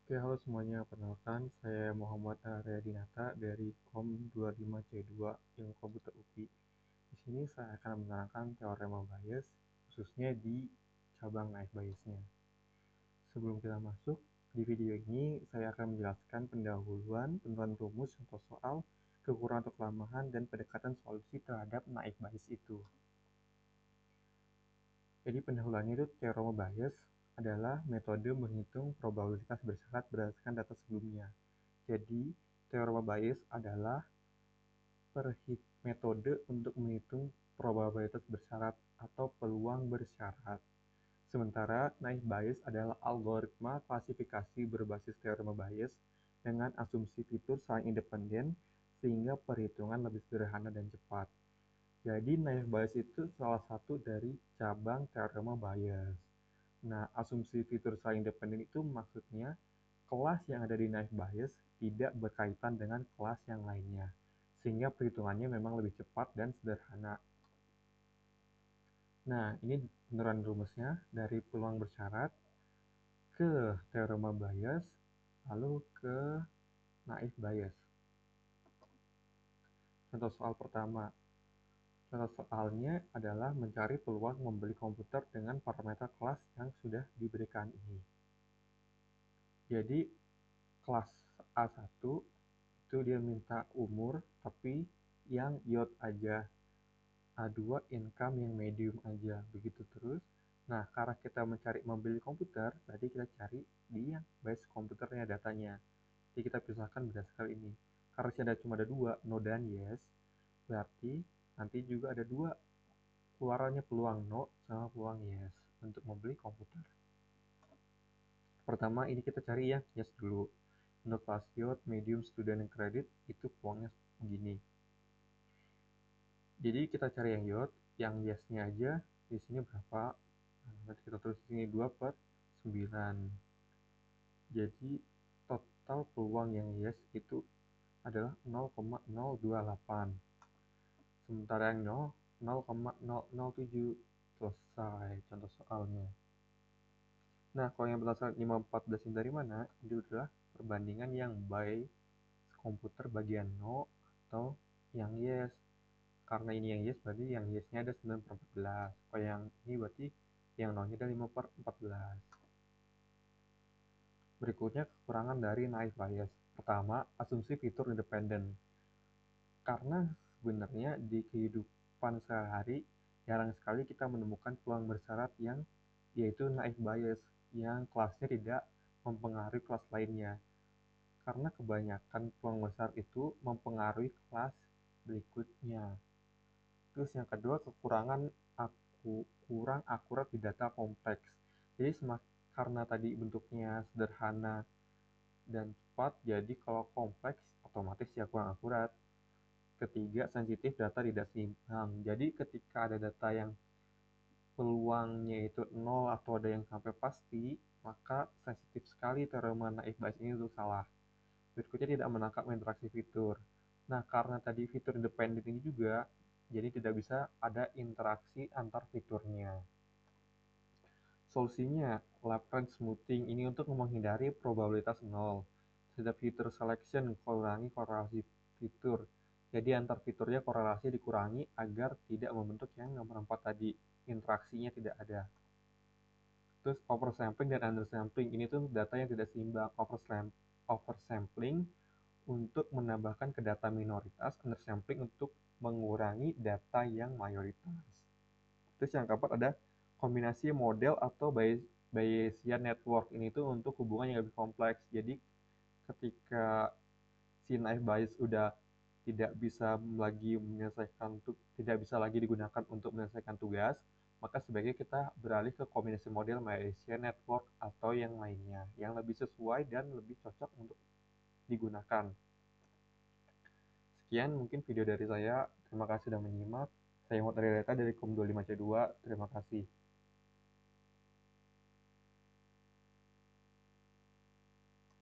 Oke, halo semuanya. Perkenalkan, saya Muhammad Arya Dinata dari KOM 25C2 Ilmu Komputer UPI. Di sini saya akan menerangkan teorema Bayes, khususnya di cabang naik Bayesnya. Sebelum kita masuk, di video ini saya akan menjelaskan pendahuluan, penentuan rumus, contoh soal, kekurangan atau kelemahan, dan pendekatan solusi terhadap naik Bayes itu. Jadi pendahuluannya itu teorema Bayes adalah metode menghitung probabilitas bersyarat berdasarkan data sebelumnya. Jadi, teorema Bayes adalah metode untuk menghitung probabilitas bersyarat atau peluang bersyarat. Sementara naive Bayes adalah algoritma klasifikasi berbasis teorema Bayes dengan asumsi fitur saling independen sehingga perhitungan lebih sederhana dan cepat. Jadi naive Bayes itu salah satu dari cabang teorema Bayes. Nah, asumsi fitur saling independen itu maksudnya kelas yang ada di naive Bayes tidak berkaitan dengan kelas yang lainnya, sehingga perhitungannya memang lebih cepat dan sederhana. Nah, ini penurunan rumusnya dari peluang bersyarat ke teorema Bayes, lalu ke naive Bayes. Contoh soal pertama. Contoh soalnya adalah mencari peluang membeli komputer dengan parameter kelas yang sudah diberikan ini. Jadi, kelas A1 itu dia minta umur, tapi yang youth aja. A2 income yang medium aja, begitu terus. Nah, karena kita mencari membeli komputer, berarti kita cari di yang base komputernya datanya. Jadi kita pisahkan berdasarkan ini. Karena sih cuma ada dua, no dan yes, berarti nanti juga ada dua keluarannya peluang no sama peluang yes untuk membeli komputer. Pertama ini kita cari yang yes dulu. Untuk kelas youth, medium, student, dan credit itu peluangnya begini. Jadi kita cari yang youth, yang yes-nya aja di sini berapa? Nanti kita tulis di sini 2/9. Jadi total peluang yang yes itu adalah 0,028. Sementara yang no 0,007. Selesai contoh soalnya. Nah, kalau yang berdasarkan 514 ini dari mana? Itu adalah perbandingan yang by komputer bagian no atau yang yes. Karena ini yang yes, berarti yang yes-nya ada 9/14. Kalau yang ini berarti yang no-nya ada 5/14. Berikutnya kekurangan dari naive Bayes. Pertama, asumsi fitur independen. Karena sebenarnya di kehidupan sehari-hari jarang sekali kita menemukan peluang bersyarat yang yaitu naive Bayes yang kelasnya tidak mempengaruhi kelas lainnya. Karena kebanyakan peluang besar itu mempengaruhi kelas berikutnya. Terus yang kedua, kekurangan kurang akurat di data kompleks. Jadi karena tadi bentuknya sederhana dan cepat, jadi kalau kompleks otomatis ya kurang akurat. Ketiga, sensitif data tidak seimbang. Jadi ketika ada data yang peluangnya itu 0 atau ada yang sampai pasti, maka sensitif sekali teorema naive Bayes ini untuk salah. Berikutnya tidak menangkap interaksi fitur. Nah, karena tadi fitur independen ini juga, jadi tidak bisa ada interaksi antar fiturnya. Solusinya, Lagrange smoothing ini untuk menghindari probabilitas 0. Setiap fitur selection kurangi korelasi fitur. Jadi antar fiturnya korelasi dikurangi agar tidak membentuk yang nomor 4 tadi. Interaksinya tidak ada. Terus oversampling dan undersampling. Ini tuh data yang tidak seimbang. Oversampling untuk menambahkan ke data minoritas, undersampling untuk mengurangi data yang mayoritas. Terus yang keempat ada kombinasi model atau Bayesian network. Ini tuh untuk hubungan yang lebih kompleks. Jadi ketika si naive Bayes udah tidak bisa lagi digunakan untuk menyelesaikan tugas, maka sebaiknya kita beralih ke kombinasi model Bayesian network atau yang lainnya yang lebih sesuai dan lebih cocok untuk digunakan. Sekian mungkin video dari saya. Terima kasih sudah menyimak. Saya Muhammad Arya dari KOM 25C2. Terima kasih.